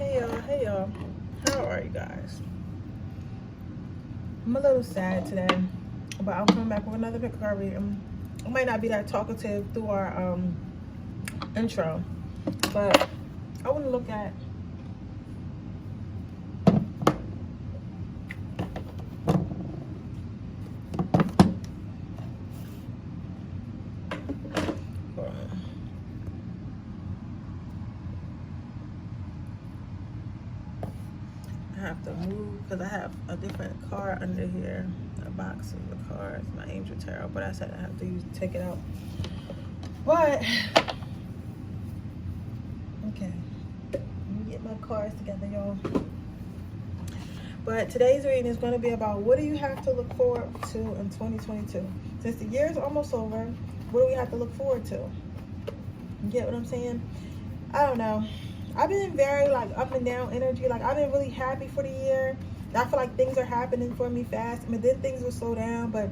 Hey y'all. How are you guys? I'm a little sad today, but I'm coming back with another pick card read. I might not be that talkative through our intro, but I want to look at I have to move because I have a different card under here. A box of the cards, my Angel Tarot, but I said I have to take it out. But okay, let me get my cards together, y'all. But today's reading is going to be about what do you have to look forward to in 2022. Since the year is almost over, what do we have to look forward to? You get what I'm saying? I don't know. I've been very like up and down energy. Like I've been really happy for the year. I feel like things are happening for me fast. I mean, then things will slow down, but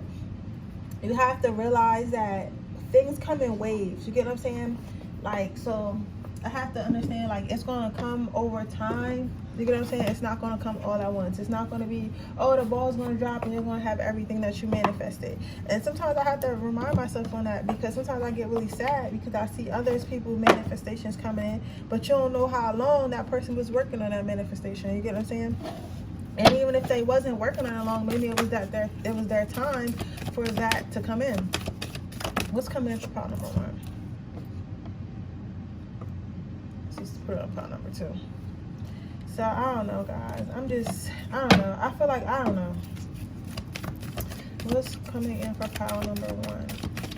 you have to realize that things come in waves. You get what I'm saying? Like, so I have to understand, like, it's going to come over time. You get what I'm saying? It's not going to come all at once. It's not going to be, oh, the ball's going to drop and you're going to have everything that you manifested. And sometimes I have to remind myself on that, because sometimes I get really sad because I see others people's manifestations coming in, but you don't know how long that person was working on that manifestation. You get what I'm saying? And even if they wasn't working on it long, maybe it was their time for that to come in. What's coming in for pile number 1? Let's just put it on pile number 2. So I don't know, guys. I don't know. I feel like, I don't know. What's coming in for pile number 1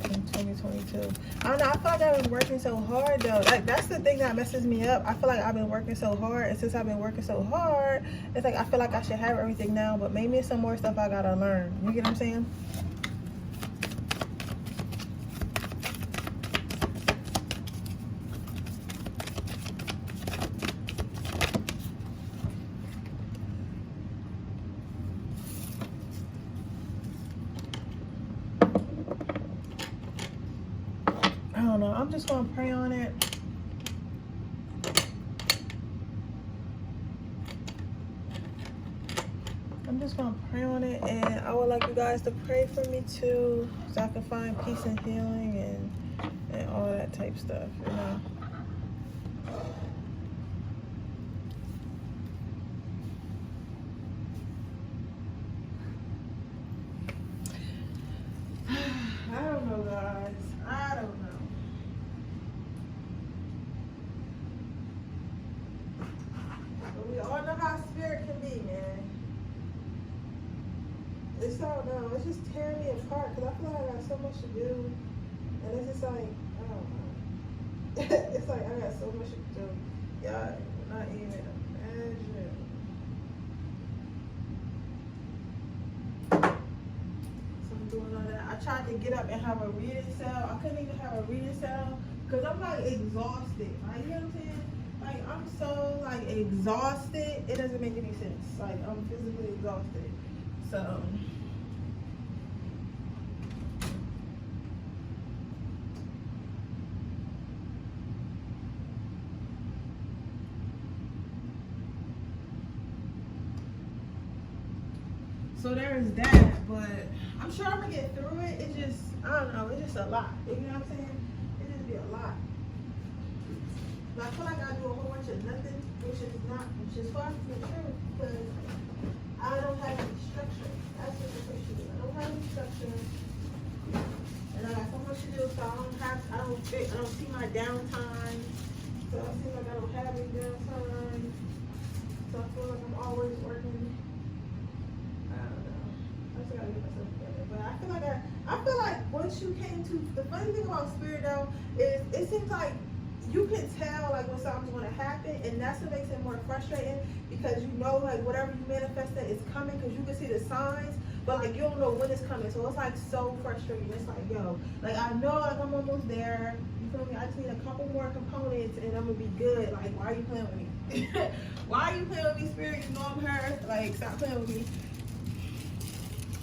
in 2022? I don't know. I feel like I've been working so hard, though. Like, that's the thing that messes me up. I feel like I've been working so hard, and since I've been working so hard, it's like I feel like I should have everything now, but maybe it's some more stuff I gotta learn. You get what I'm saying? I don't know. I'm just gonna pray on it. I'm just gonna pray on it, and I would like you guys to pray for me too, so I can find peace and healing and all that type stuff, you know. I don't know, guys. I don't know. But we all know how spirit can be, man. It's, I don't know. It's just tearing me apart because I feel like I got so much to do, and it's just like, I don't know. It's like I got so much to do. Y'all not even imagine. So I'm doing all that. I tried to get up and have a reading cell. I couldn't even have a reading cell because I'm like exhausted. Like, you know what I'm saying? Like, I'm so like exhausted. It doesn't make any sense. Like, I'm physically exhausted. So there is that, but I'm sure I'm gonna get through it. It's just, I don't know, it's just a lot. You know what I'm saying? It just be a lot. But I feel like I do a whole bunch of nothing, which is far from the truth, because I don't have any structure. That's what the issue is. I don't have any structure, and I got so much to do, so I don't see my downtime. So it seems like I don't have any downtime. So I feel like I'm always working. I gotta get myself together. But I feel like once you came to, the funny thing about spirit though is it seems like you can tell like when something's gonna happen, and that's what makes it more frustrating, because you know like whatever you manifested is coming, because you can see the signs, but like you don't know when it's coming. So it's like so frustrating. It's like, yo, like I know like I'm almost there. You feel me? I just need a couple more components and I'm gonna be good. Like, why are you playing with me? Why are you playing with me, spirit? You know I'm hurt. Like, stop playing with me.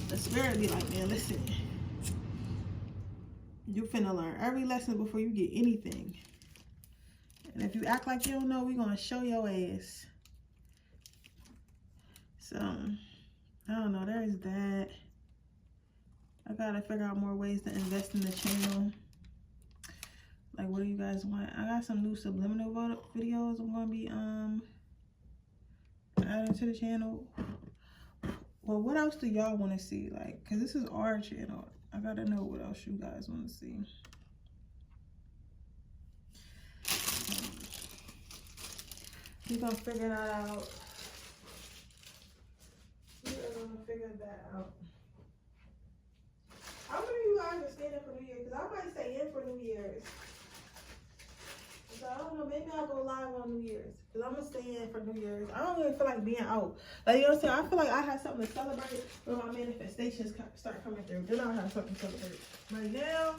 The spirit be like, man, listen, you finna learn every lesson before you get anything. And if you act like you don't know, we're gonna show your ass. So, I don't know. There's that. I gotta figure out more ways to invest in the channel. Like, what do you guys want? I got some new Subliminal videos I'm gonna be adding to the channel. Well, what else do y'all want to see? Like, because this is our channel. I gotta know what else you guys want to see. We're gonna figure that out. We're gonna figure that out. How many of you guys are staying in for New Year's? Because I might stay in for New Year's. So I don't know, maybe I'll go live on New Year's. Because I'm going to stay in for New Year's. I don't even feel like being out. Like, you know what I'm saying? I feel like I have something to celebrate when my manifestations start coming through. Then I'll have something to celebrate. Right now,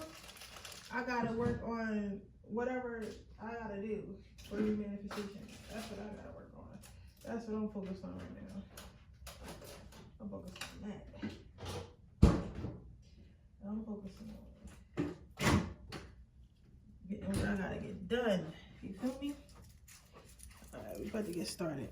I got to work on whatever I got to do for these manifestations. That's what I got to work on. That's what I'm focused on right now. I'm focused on that. I'm focusing on getting what I gotta get done. You feel me? Alright, we about to get started.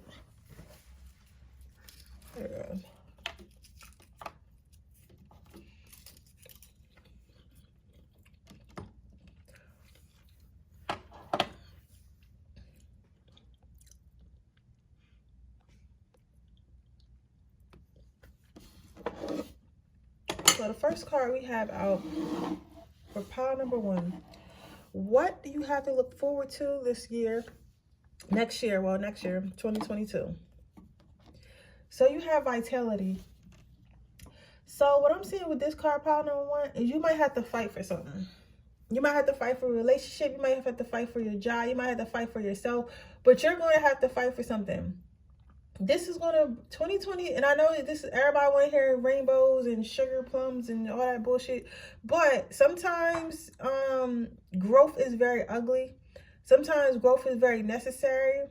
So the first card we have out for pile number 1. What do you have to look forward to this year? Next year, 2022. So you have vitality. So what I'm seeing with this card, pile number 1, is you might have to fight for something. You might have to fight for a relationship. You might have to fight for your job. You might have to fight for yourself. But you're going to have to fight for something. This is going to 2020, and I know that this is everybody want to hear rainbows and sugar plums and all that bullshit, but sometimes growth is very ugly. Sometimes growth is very necessary.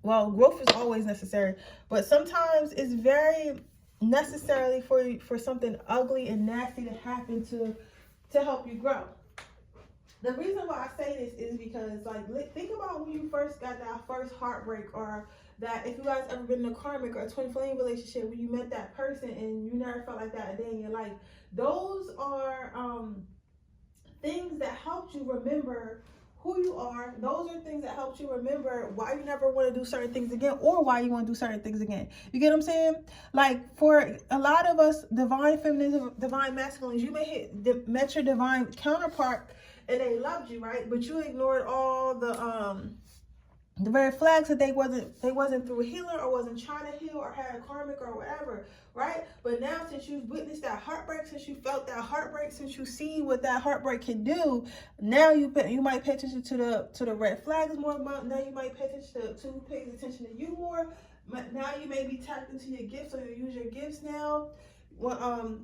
Well, growth is always necessary, but sometimes it's very necessary for something ugly and nasty to happen to help you grow. The reason why I say this is because, like, think about when you first got that first heartbreak, or that if you guys ever been in a karmic or a twin flame relationship when you met that person and you never felt like that a day in your life. Those are things that helped you remember who you are. Those are things that helped you remember why you never want to do certain things again, or why you want to do certain things again. You get what I'm saying? Like, for a lot of us, divine feminism, divine masculines, you may met your divine counterpart and they loved you, right? But you ignored all the red flags that they wasn't through healing, or wasn't trying to heal, or had a karmic or whatever, right? But now, since you've witnessed that heartbreak, since you felt that heartbreak, since you see what that heartbreak can do, now you might pay attention to the red flags more. Now you might pay attention to who pays attention to you more. Now you may be tapped into your gifts, or you use your gifts now. Well,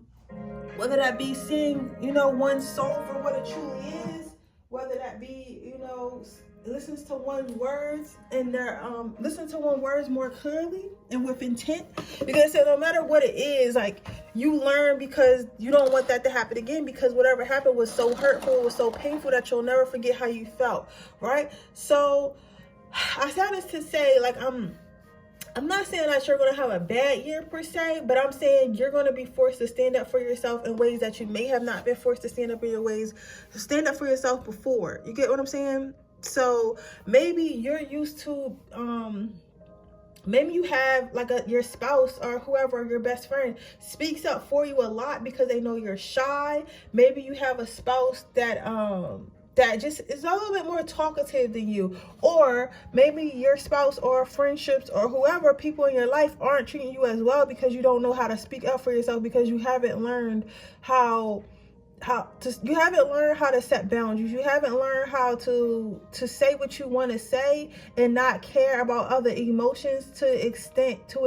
whether that be seeing, one's soul for what it truly is, whether that be, listens to one's words and listen to one's words more clearly and with intent. Because no matter what it is, like, you learn because you don't want that to happen again, because whatever happened was so hurtful, it was so painful that you'll never forget how you felt, right? So I said this to say, like, I'm not saying that you're going to have a bad year per se, but I'm saying you're going to be forced to stand up for yourself in ways that you may have not been forced to stand up for stand up for yourself before. You get what I'm saying? So maybe you're used to, maybe you have like your spouse or whoever, your best friend, speaks up for you a lot because they know you're shy. Maybe you have a spouse that just is a little bit more talkative than you, or maybe your spouse or friendships or whoever, people in your life, aren't treating you as well because you don't know how to speak up for yourself, because you haven't learned you haven't learned how to set boundaries. You haven't learned how to say what you want to say and not care about other emotions to an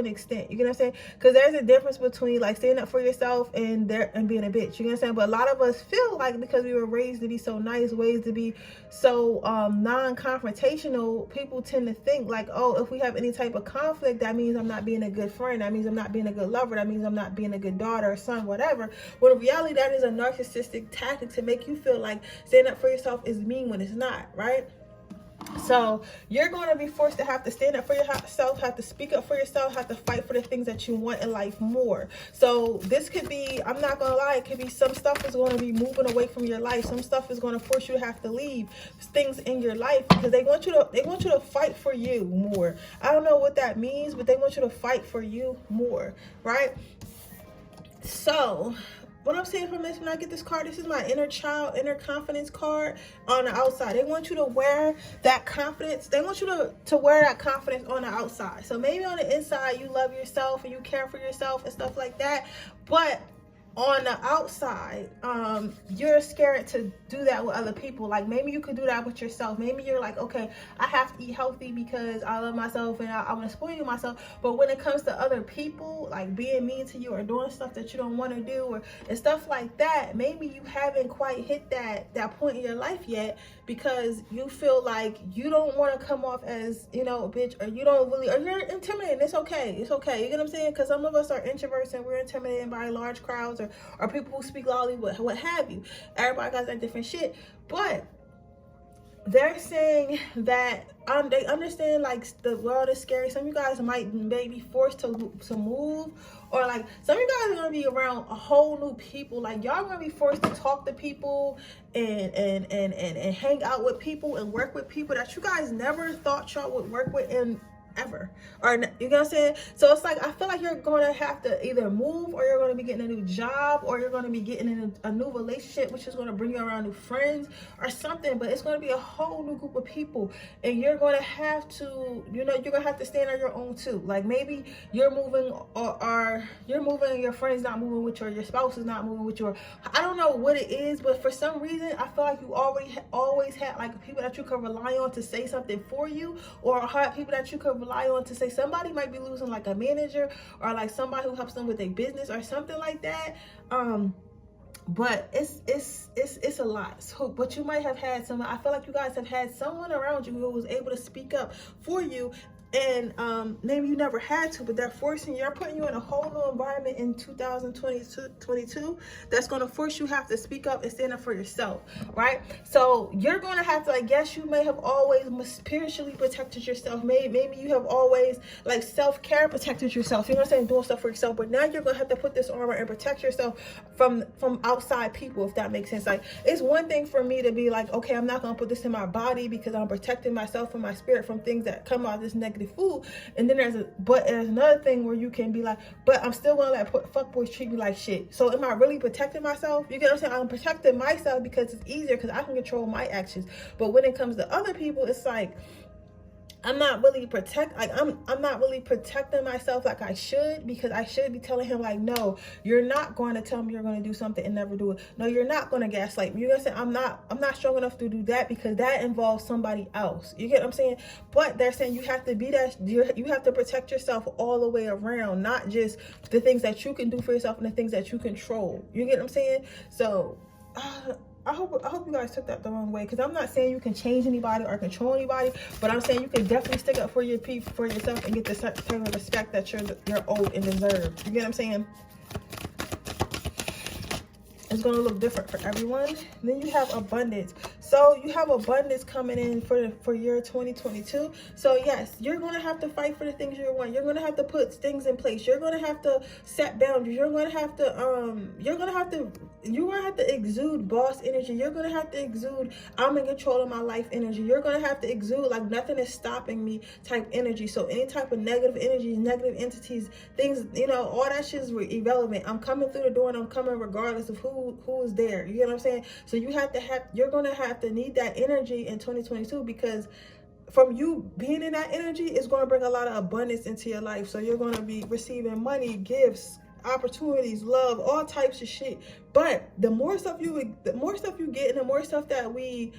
extent. You get what I'm saying? Because there's a difference between, like, standing up for yourself and being a bitch. You get what I'm saying? But a lot of us feel like, because we were raised to be so nice, ways to be so non-confrontational, people tend to think like, oh, if we have any type of conflict, that means I'm not being a good friend, that means I'm not being a good lover, that means I'm not being a good daughter or son, whatever. When in reality, that is a narcissistic tactic to make you feel like standing up for yourself is mean when it's not, right? So you're going to be forced to have to stand up for yourself, have to speak up for yourself, have to fight for the things that you want in life more. So this could be, I'm not going to lie, it could be some stuff is going to be moving away from your life. Some stuff is going to force you to have to leave things in your life because they want you to fight for you more. I don't know what that means, but they want you to fight for you more, right? So what I'm saying from this, when I get this card, this is my inner child, inner confidence card on the outside. They want you to wear that confidence. They want you to wear that confidence on the outside. So maybe on the inside, you love yourself and you care for yourself and stuff like that. But on the outside, you're scared to do that with other people. Like maybe you could do that with yourself. Maybe you're like, okay, I have to eat healthy because I love myself and I want to spoil myself. But when it comes to other people, like being mean to you or doing stuff that you don't want to do and stuff like that, maybe you haven't quite hit that point in your life yet because you feel like you don't want to come off as, you know, a bitch, or you don't really, or you're intimidated. It's okay. It's okay. You get what I'm saying? Because some of us are introverts and we're intimidated by large crowds or people who speak loudly, what have you. Everybody got that different shit. But they're saying that they understand like the world is scary. Some of you guys might be forced to move, or like some of you guys are gonna be around a whole new people. Like y'all gonna be forced to talk to people and hang out with people and work with people that you guys never thought y'all would work with in ever, or you know what I'm saying? So it's like I feel like you're going to have to either move, or you're going to be getting a new job, or you're going to be getting in a new relationship, which is going to bring you around new friends or something. But it's going to be a whole new group of people, and you're going to have to, you know, you're going to have to stand on your own too. Like maybe you're moving, or you're moving and your friend's not moving with you, or your spouse is not moving with you, or I don't know what it is, but for some reason I feel like you always had like people that you can rely on to say something for you, or have people that you could rely on to say. Somebody might be losing like a manager, or like somebody who helps them with their business or something like that. But it's a lot. So, but you might have had someone, I feel like you guys have had someone around you who was able to speak up for you, and maybe you never had to, but they're putting you in a whole new environment in 2022 that's going to force you have to speak up and stand up for yourself, right? So you're going to have to, I guess you may have always spiritually protected yourself. Maybe you have always like self-care protected yourself, you know what I'm saying, doing stuff for yourself. But now you're going to have to put this armor and protect yourself from outside people, if that makes sense. Like it's one thing for me to be like, okay, I'm not going to put this in my body because I'm protecting myself and my spirit from things that come out of this negative food. And then there's another thing where you can be like, but I'm still gonna let fuckboys treat me like shit. So am I really protecting myself? You get what I'm saying? I'm protecting myself because it's easier, because I can control my actions. But when it comes to other people, it's like I'm not really I'm not really protecting myself like I should, because I should be telling him like, no, you're not going to tell me you're going to do something and never do it. No, you're not going to gaslight me. You're going to say I'm not strong enough to do that because that involves somebody else. You get what I'm saying? But they're saying you have to be that, you have to protect yourself all the way around, not just the things that you can do for yourself and the things that you control. You get what I'm saying? So I hope you guys took that the wrong way, because I'm not saying you can change anybody or control anybody, but I'm saying you can definitely stick up for yourself and get the type of respect that you're owed and deserve. You get what I'm saying? It's going to look different for everyone. Then you have abundance. So you have abundance coming in for year 2022. So yes, you're going to have to fight for the things you want. You're going to have to put things in place. You're going to have to set boundaries. You're going to have to exude boss energy. You're going to have to exude I'm in control of my life energy. You're going to have to exude like nothing is stopping me type energy. So any type of negative energies, negative entities, things, you know, all that shit is irrelevant. I'm coming through the door and I'm coming regardless of who is there. You get what I'm saying? So you're going to have to need that energy in 2022, because from you being in that energy is going to bring a lot of abundance into your life. So you're going to be receiving money, gifts, opportunities, love, all types of shit. But the more stuff you get, and the more stuff the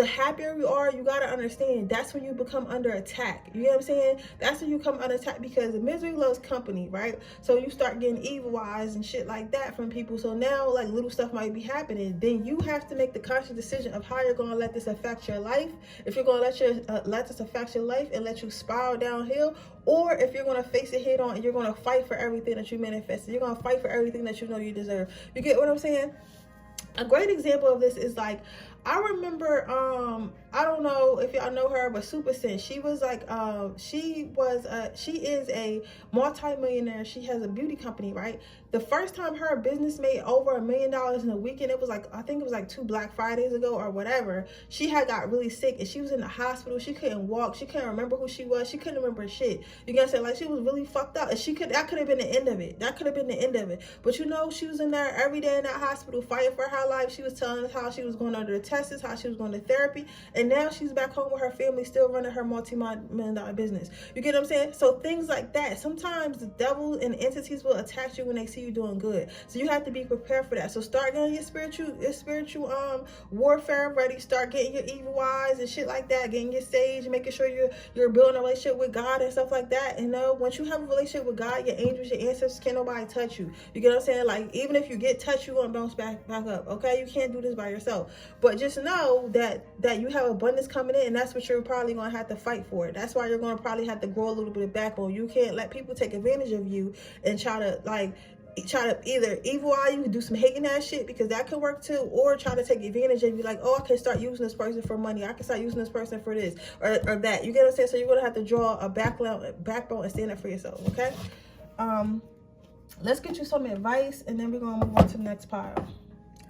happier we are. You got to understand that's when you become under attack. You know what I'm saying? That's when you come under attack, because misery loves company, right? So you start getting evil eyes and shit like that from people. So now like little stuff might be happening. Then you have to make the conscious decision of how you're going to let this affect your life. If you're going to let this affect your life and let you spiral downhill, or if you're going to face it head on and you're going to fight for everything that you manifested. You're going to fight for everything that you know you deserve. You get what I'm saying? A great example of this is like, I remember I don't know if y'all know her, but Super Sin, she was like, she is a multi-millionaire. She has a beauty company, right? The first time her business made over $1 million in a weekend, it was like, I think it was like 2 Black Fridays ago or whatever. She had got really sick and she was in the hospital. She couldn't walk. She couldn't remember who she was. She couldn't remember shit. You gotta say, like, she was really fucked up. And that could have been the end of it. That could have been the end of it. But you know, she was in there every day in that hospital fighting for her life. She was telling us how she was going under the tests, how she was going to therapy. And now she's back home with her family, still running her multi-million-dollar business. You get what I'm saying? So things like that. Sometimes the devil and entities will attack you when they see you doing good. So you have to be prepared for that. So start getting your spiritual warfare ready. Start getting your evil eyes and shit like that. Getting your sage, making sure you're building a relationship with God and stuff like that. And once you have a relationship with God, your angels, your ancestors, can't nobody touch you. You get what I'm saying? Like, even if you get touched, you're gonna bounce back up. Okay, you can't do this by yourself. But just know that you have abundance coming in, and that's what you're probably gonna have to fight for. That's why you're gonna probably have to grow a little bit of backbone. You can't let people take advantage of you and try to either evil eye you, do some hating ass shit, because that could work too, or try to take advantage of you, like, oh, I can start using this person for money, I can start using this person for this or that. You get what I'm saying? So you're gonna have to draw a backbone and stand up for yourself. Okay, let's get you some advice and then we're gonna move on to the next pile.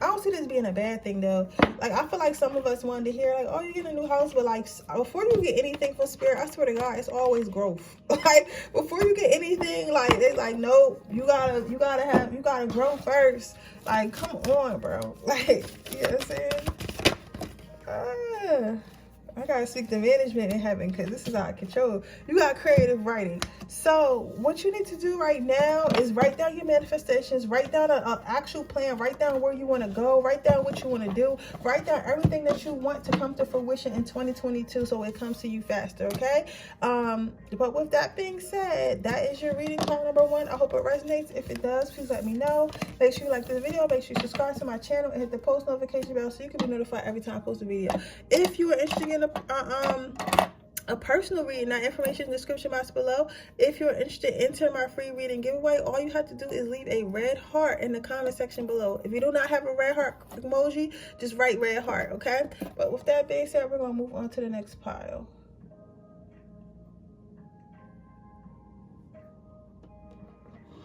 I don't see this being a bad thing though. Like, I feel like some of us wanted to hear, like, oh, you get a new house, but like, before you get anything from spirit, I swear to God, it's always growth. Like, before you get anything, like, it's like, no, you gotta grow first. Like, come on, bro. Like, you know what I'm saying? I gotta seek the management in heaven, because this is out of control. You got creative writing. So what you need to do right now is write down your manifestations, write down an actual plan, write down where you want to go, write down what you want to do, write down everything that you want to come to fruition in 2022 so it comes to you faster. Okay, but with that being said, that is your reading pile number 1. I hope it resonates. If it does, please let me know. Make sure you like this video, make sure you subscribe to my channel and hit the post notification bell so you can be notified every time I post a video. If you are interested in a personal reading, that information in the description box below. If you're interested in entering my free reading giveaway, all you have to do is leave a red heart in the comment section below. If you do not have a red heart emoji, just write red heart. Okay, but with that being said, we're gonna move on to the next pile.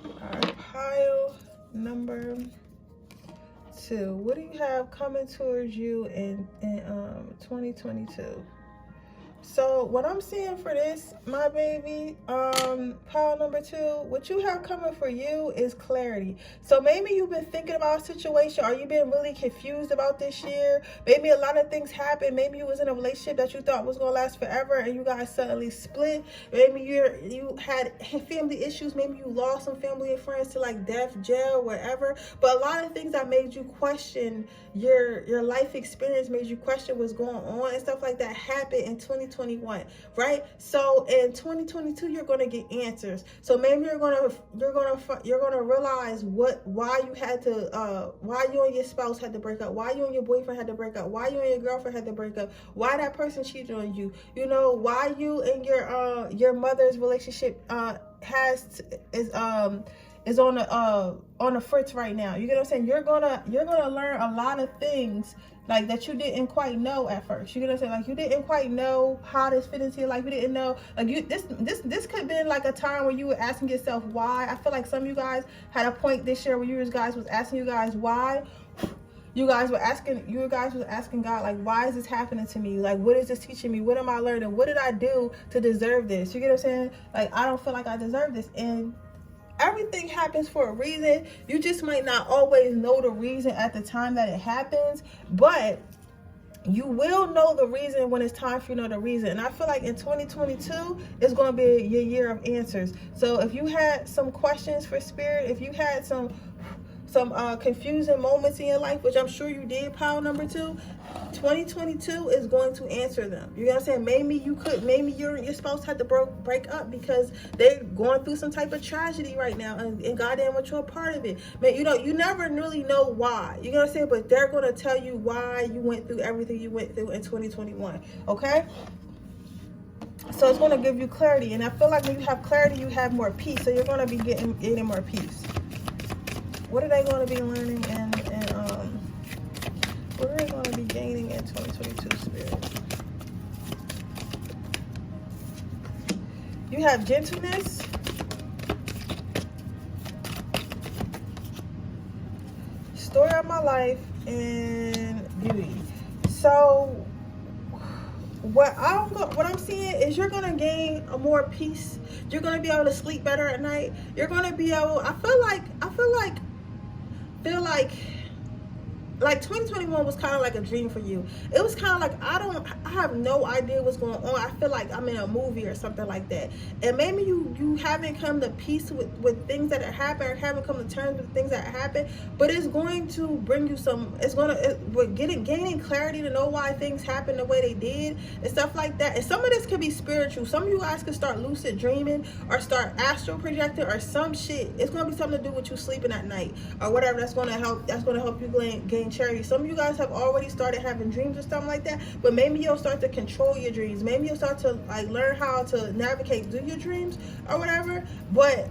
All right, pile number 2. What do you have coming towards you in 2022? So what I'm seeing for this, my baby, pile number 2, what you have coming for you is clarity. So maybe you've been thinking about a situation, or you've been really confused about this year. Maybe a lot of things happened. Maybe you was in a relationship that you thought was gonna last forever and you guys suddenly split. Maybe you had family issues. Maybe you lost some family and friends to like death, jail, whatever. But a lot of things that made you question your life experience, made you question what's going on and stuff like that, happened in 2021, right? So in 2022 you're going to get answers. So maybe you're going to realize why you and your spouse had to break up, why you and your boyfriend had to break up, why you and your girlfriend had to break up, why that person cheated on you, you know, why you and your mother's relationship is on the fritz right now. You get what I'm saying? You're gonna learn a lot of things like that you didn't quite know at first. You get what I'm saying? Like, you didn't quite know how this fit into your life. You didn't know, like, this could have been like a time where you were asking yourself why. I feel like some of you guys had a point this year where you guys was asking you guys why. You guys was asking God, like, why is this happening to me? Like, what is this teaching me? What am I learning? What did I do to deserve this? You get what I'm saying? Like, I don't feel like I deserve this. And everything happens for a reason. You just might not always know the reason at the time that it happens, but you will know the reason when it's time for you to know the reason. And I feel like in 2022 is going to be your year of answers. So if you had some questions for spirit, if you had some confusing moments in your life, which I'm sure you did, pile number 2, 2022 is going to answer them. You know what I'm saying? Maybe your spouse had to break up because they're going through some type of tragedy right now, and God damn what you're a part of it. Man, you never really know why. You know what I'm saying? But they're going to tell you why you went through everything you went through in 2021. Okay? So it's going to give you clarity, and I feel like when you have clarity, you have more peace. So you're going to be getting more peace. What are they going to be learning and what are they going to be gaining in 2022, spirit? You have gentleness. Story of my life and beauty. So what I'm seeing is you're gonna gain a more peace. You're gonna be able to sleep better at night. You're gonna be able. I feel like 2021 was kind of like a dream for you. It was kind of like, I have no idea what's going on. I feel like I'm in a movie or something like that. And maybe you haven't come to peace with things that happen, or haven't come to terms with things that happen, but it's going to bring you gaining clarity to know why things happen the way they did and stuff like that. And some of this could be spiritual. Some of you guys could start lucid dreaming or start astral projecting or some shit. It's going to be something to do with you sleeping at night or whatever. That's going to help you gain charity. Some of you guys have already started having dreams or something like that, but maybe you'll start to control your dreams. Maybe you'll start to like learn how to navigate through your dreams or whatever. But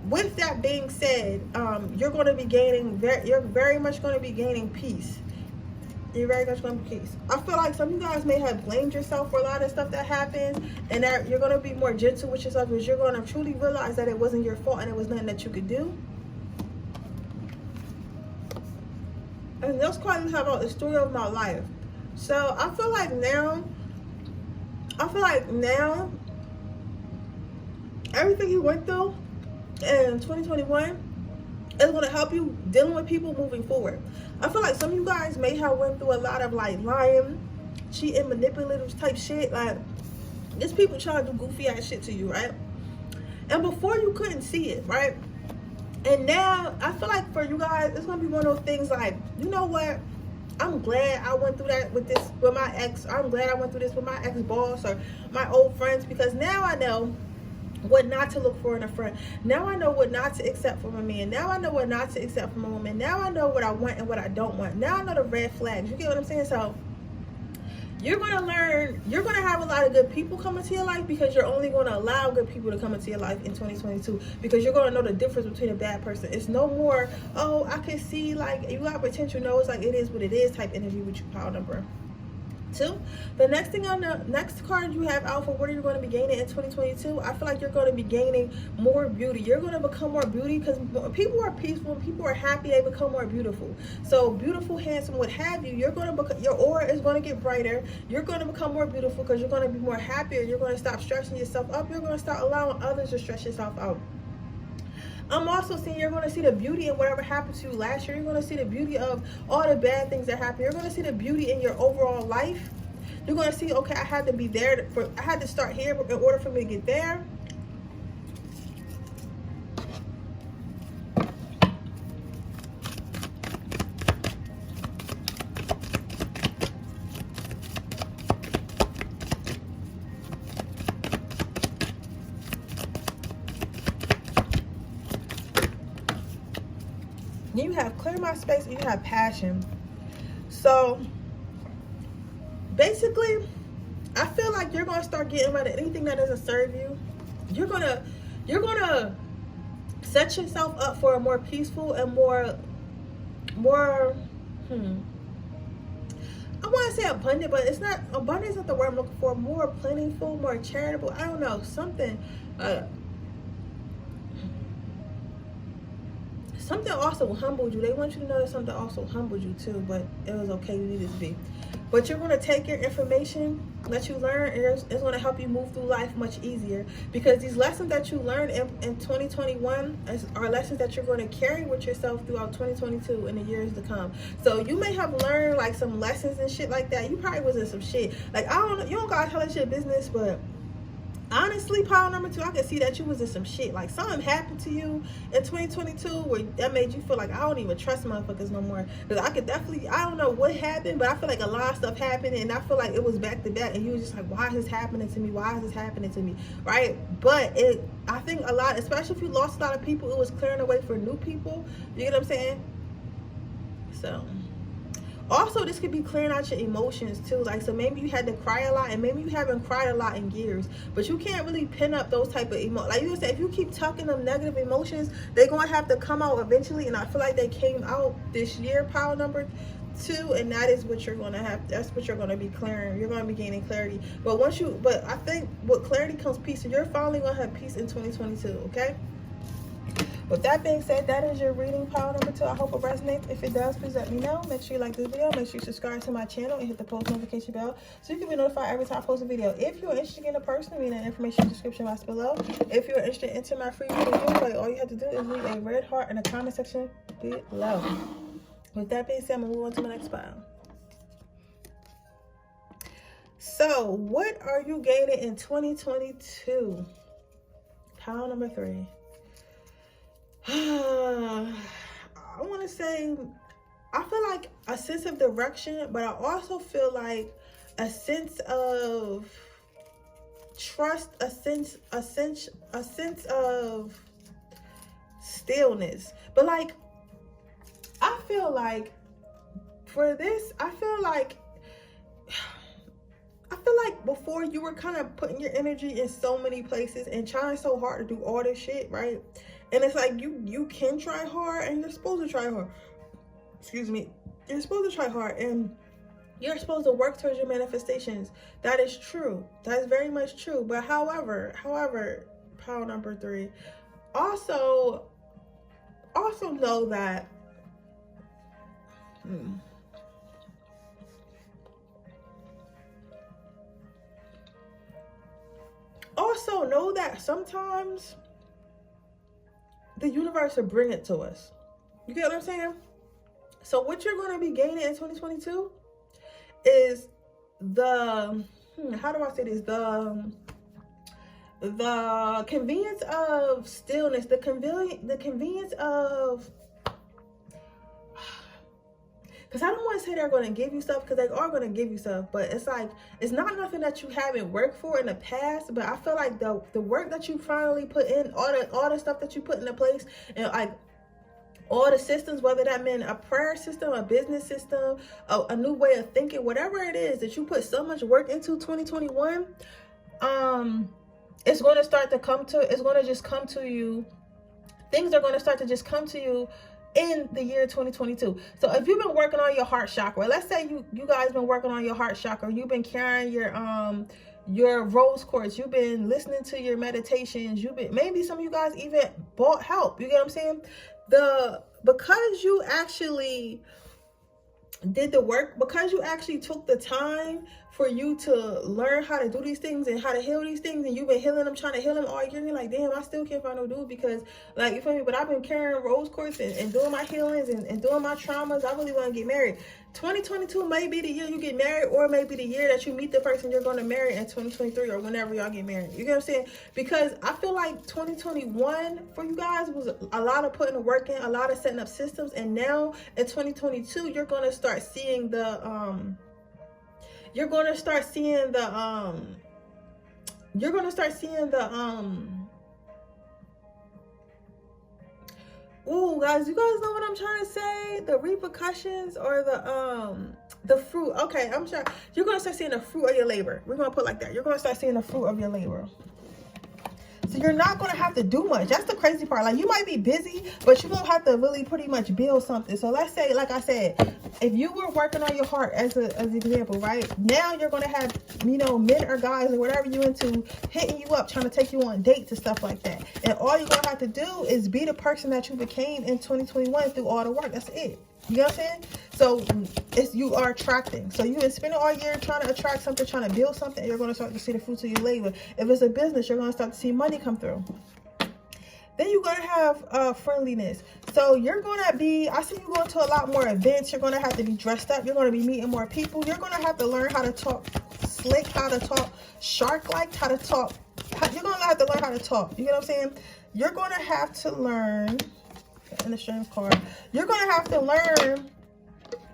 with that being said, you're going to be you're very much going to be gaining peace. You're very much going to be peace. I feel like some of you guys may have blamed yourself for a lot of stuff that happens, and that you're going to be more gentle with yourself because you're going to truly realize that it wasn't your fault and it was nothing that you could do. And those cards talk about the story of my life. So I feel like now, everything you went through in 2021 is going to help you dealing with people moving forward. I feel like some of you guys may have went through a lot of like lying, cheating, manipulative type shit. Like, there's people trying to do goofy ass shit to you, right? And before you couldn't see it, right? And now, I feel like for you guys, it's going to be one of those things like, you know what? I'm glad I went through that with my ex. I'm glad I went through this with my ex-boss or my old friends, because now I know what not to look for in a friend. Now I know what not to accept from a man. Now I know what not to accept from a woman. Now I know what I want and what I don't want. Now I know the red flags. You get what I'm saying? So you're going to learn, you're going to have a lot of good people come into your life, because you're only going to allow good people to come into your life in 2022, because you're going to know the difference between a bad person. It's no more, oh, I can see like you got potential. No, it's like it is what it is type energy with you, pile number 2. The next thing on the next card you have out for what are you going to be gaining in 2022, I feel like you're going to be gaining more beauty. You're going to become more beauty, because people are peaceful and people are happy, they become more beautiful. So beautiful, handsome, what have you, you're going to become, your aura is going to get brighter. You're going to become more beautiful because you're going to be more happier. You're going to stop stressing yourself up. You're going to start allowing others to stress yourself out. I'm also seeing you're going to see the beauty in whatever happened to you last year. You're going to see the beauty of all the bad things that happened. You're going to see the beauty in your overall life. You're going to see, okay, I had to be there. I had to start here in order for me to get there. You have clear my space and you have passion. So basically, I feel like you're going to start getting rid of anything that doesn't serve you. You're going to set yourself up for a more peaceful and more I want to say abundant, but it's not, abundance is not the word I'm looking for. More plentiful, more charitable. I don't know, something something also humbled you. They want you to know that something also humbled you too, but it was okay, you needed to be. But you're going to take your information that you learn, and it's going to help you move through life much easier, because these lessons that you learned in 2021 are lessons that you're going to carry with yourself throughout 2022 and the years to come. So you may have learned like some lessons and shit like that. You probably was in some shit. Like, I don't know, you don't got to tell that shit business, but honestly, pile number 2, I can see that you was in some shit. Like, something happened to you in 2022 where that made you feel like, I don't even trust motherfuckers no more. Because I could definitely, I don't know what happened, but I feel like a lot of stuff happened, and I feel like it was back to back, and you was just like, why is this happening to me? Why is this happening to me? Right? But I think a lot, especially if you lost a lot of people, it was clearing the way for new people. You get what I'm saying? So also, this could be clearing out your emotions too. Like, so maybe you had to cry a lot, and maybe you haven't cried a lot in years, but you can't really pin up those type of emotions. Like you would say, if you keep tucking them negative emotions, they're going to have to come out eventually, and I feel like they came out this year, pile number 2022, and that is what you're going to have. That's what you're going to be clearing. You're going to be gaining clarity. But I think with clarity comes peace. So you're finally going to have peace in 2022. Okay. With that being said, that is your reading pile number 2. I hope it resonates. If it does, please let me know. Make sure you like this video. Make sure you subscribe to my channel and hit the post notification bell so you can be notified every time I post a video. If you're interested in a person, read the information in the description box below. If you're interested in entering my free reading giveaway, all you have to do is leave a red heart in the comment section below. With that being said, I'm going to move on to my next pile. So, what are you gaining in 2022? Pile number 3. I want to say, I feel like a sense of direction, but I also feel like a sense of trust, a sense of stillness. But like, I feel like for this, I feel like before you were kind of putting your energy in so many places and trying so hard to do all this shit, right? And it's like you can try hard and you're supposed to try hard. Excuse me. You're supposed to try hard and you're supposed to work towards your manifestations. That is true. That is very much true. But however, pile number 3. Also know that also know that sometimes the universe will bring it to us. You get what I'm saying? So what you're going to be gaining in 2022 is the, how do I say this? The convenience of stillness, the convenience of, because I don't want to say they're going to give you stuff, because they are going to give you stuff, but it's like, it's not nothing that you haven't worked for in the past, but I feel like the work that you finally put in, all the stuff that you put into place, and like all the systems, whether that meant a prayer system, a business system, a new way of thinking, whatever it is that you put so much work into 2021, it's going to start to come to, it's going to just come to you. Things are going to start to just come to you in the year 2022. So if you've been working on your heart chakra, let's say you guys been working on your heart chakra, you've been carrying your rose quartz, you've been listening to your meditations, maybe some of you guys even bought help. You get what I'm saying? Because you actually did the work, because you actually took the time for you to learn how to do these things and how to heal these things, and you've been healing them, trying to heal them all year, and you're like, damn, I still can't find no dude, because like, you feel me, but I've been carrying rose quartz and doing my healings and doing my traumas. I really want to get married. 2022 may be the year you get married, or maybe the year that you meet the person you're going to marry in 2023, or whenever y'all get married. You get what I'm saying? Because I feel like 2021 for you guys was a lot of putting the work in, a lot of setting up systems, and now in 2022 you're going to start seeing ooh, guys, you guys know what I'm trying to say? The repercussions or the fruit. Okay, I'm sure you're going to start seeing the fruit of your labor. We're going to put it like that. You're going to start seeing the fruit of your labor. So you're not going to have to do much. That's the crazy part. Like, you might be busy, but you won't have to really pretty much build something. So let's say, like I said, if you were working on your heart as an example, right? Now you're going to have, you know, men or guys or whatever you into hitting you up, trying to take you on dates and stuff like that. And all you're going to have to do is be the person that you became in 2021 through all the work. That's it. You know what I'm saying? So you are attracting. So you've been spending all year trying to attract something, trying to build something, and you're going to start to see the fruits of your labor. If it's a business, you're going to start to see money come through. Then you're going to have friendliness. So you're going to be, I see you going to a lot more events. You're going to have to be dressed up. You're going to be meeting more people. You're going to have to learn how to talk slick, how to talk shark-like, how to talk. You're going to have to learn how to talk. You know what I'm saying? You're going to have to learn, in the strength card, you're going to have to learn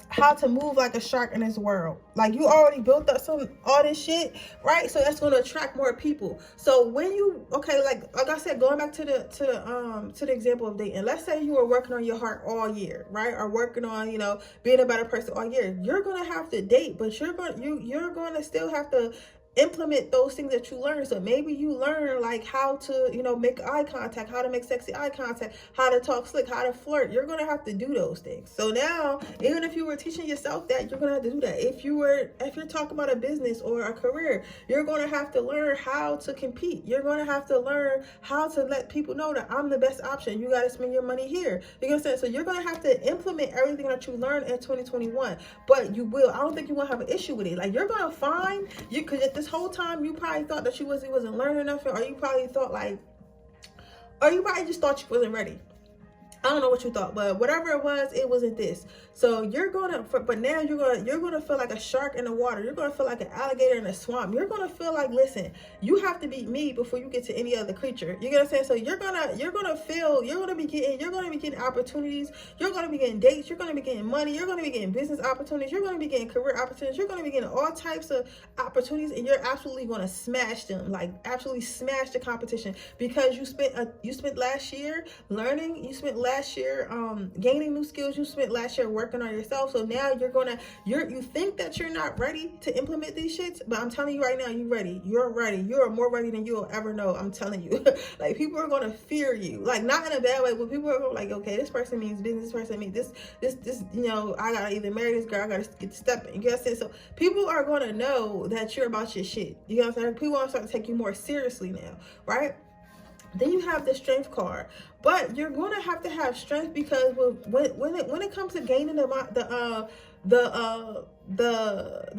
how to move like a shark in this world. Like, you already built up all this shit, right? So that's going to attract more people. So when you, okay, like I said, going back to the example of dating, let's say you were working on your heart all year, right? Or working on, you know, being a better person all year. You're going to have to date, but you're going to still have to implement those things that you learn. So maybe you learn like how to, you know, make eye contact, how to make sexy eye contact, how to talk slick, how to flirt. You're going to have to do those things. So now, even if you were teaching yourself that, you're going to have to do that. If you're talking about a business or a career, you're going to have to learn how to compete. You're going to have to learn how to let people know that I'm the best option. You got to spend your money here. You know what I'm saying? So you're going to have to implement everything that you learned in 2021, but you will. I don't think you won't have an issue with it. Like, you're going to find, because at this whole time you probably thought that you wasn't learning nothing, or you probably thought like, or you probably just thought you wasn't ready. I don't know what you thought, but whatever it wasn't this. So you're gonna, but now you're gonna feel like a shark in the water. You're gonna feel like an alligator in a swamp. You're gonna feel like, listen, you have to beat me before you get to any other creature. You get what I'm saying? So you're gonna be getting opportunities. You're gonna be getting dates. You're gonna be getting money. You're gonna be getting business opportunities. You're gonna be getting career opportunities. You're gonna be getting all types of opportunities, and you're absolutely gonna smash them. Like, absolutely smash the competition, because you spent last year learning. You spent last year gaining new skills. You spent last year working on yourself. So now you think that you're not ready to implement these shits, but I'm telling you right now, you're ready. You're ready. You're more ready than you'll ever know. I'm telling you. Like, people are gonna fear you, like, not in a bad way, but people are gonna like, okay, this person means business, this person means this, you know, I gotta either marry this girl, I gotta get stepping. You know what I'm saying? So people are gonna know that you're about your shit. You know what I'm saying? People are starting to take you more seriously now, right? Then you have the strength card, but you're going to have strength, because when it comes to gaining the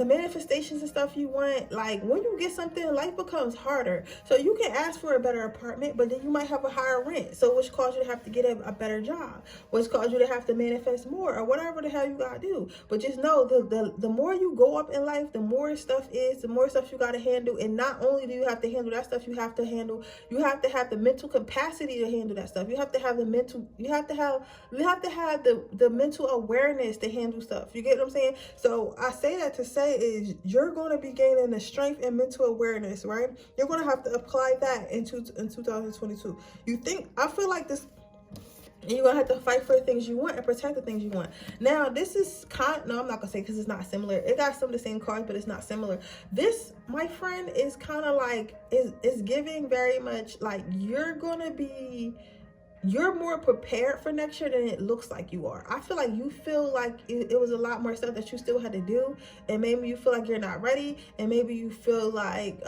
manifestations and stuff you want, like, when you get something, life becomes harder. So you can ask for a better apartment, but then you might have a higher rent, so which caused you to have to get a better job, which caused you to have to manifest more, or whatever the hell you gotta do. But just know, the more you go up in life, the more stuff you gotta handle. And not only do you have to handle that stuff, you have to have the mental capacity to handle that stuff. You have to have the mental awareness to handle stuff. You get what I'm saying? So I say that to say is, you're going to be gaining the strength and mental awareness, right? You're going to have to apply that in 2022. I feel like this, and you're going to have to fight for the things you want and protect the things you want. Now, this is no, I'm not going to say, because it's not similar. It got some of the same cards, but it's not similar. This, my friend, is kind of like, is giving very much like, you're more prepared for next year than it looks like you are. I feel like you feel like it was a lot more stuff that you still had to do, and maybe you feel like you're not ready, and maybe you feel like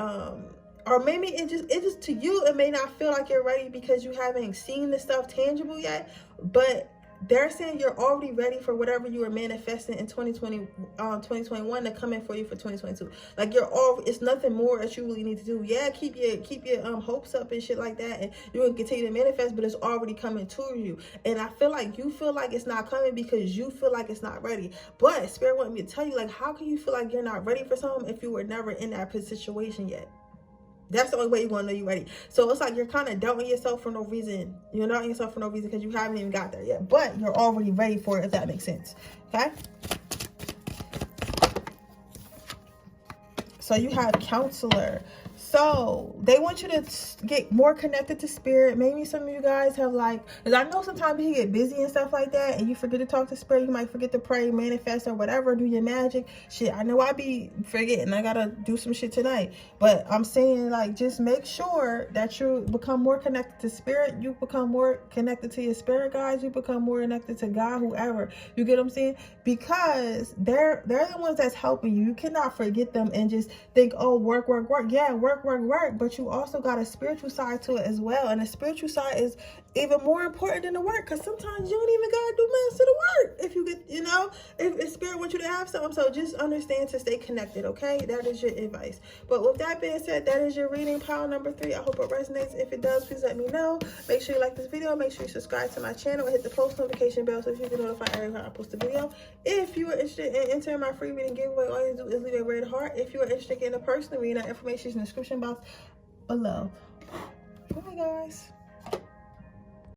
or maybe it just to you, it may not feel like you're ready because you haven't seen the stuff tangible yet, but they're saying you're already ready for whatever you were manifesting in 2021 to come in for you for 2022. Like, it's nothing more that you really need to do. Yeah, keep your hopes up and shit like that, and you will continue to manifest, but it's already coming to you. And I feel like you feel like it's not coming because you feel like it's not ready. But Spirit wanted me to tell you, like, how can you feel like you're not ready for something if you were never in that situation yet? That's the only way you're going to know you're ready. So it's like you're kind of doubting yourself for no reason. You're doubting yourself for no reason because you haven't even got there yet. But you're already ready for it, if that makes sense. Okay? So you have Counselor. So they want you to get more connected to Spirit. Maybe some of you guys have, like, because I know sometimes you get busy and stuff like that, and you forget to talk to Spirit. You might forget to pray, manifest, or whatever, do your magic shit. I know I be forgetting. I gotta do some shit tonight. But I'm saying, like, just make sure that you become more connected to Spirit. You become more connected to your spirit guides. You become more connected to God, whoever. You get what I'm saying? Because they're the ones that's helping you. You cannot forget them and just think, oh, work. Yeah, work. But you also got a spiritual side to it as well. And the spiritual side is even more important than the work, because sometimes you don't even gotta do much to the work if you get, if Spirit wants you to have something. So just understand to stay connected, okay? That is your advice. But with that being said, that is your reading pile number 3. I hope it resonates. If it does, please let me know. Make sure you like this video. Make sure you subscribe to my channel and hit the post notification bell so you can notify every time I post a video. If you are interested in entering my free reading giveaway, all you do is leave a red heart. If you are interested in a personal reading, that information is in the description box below. Bye, guys.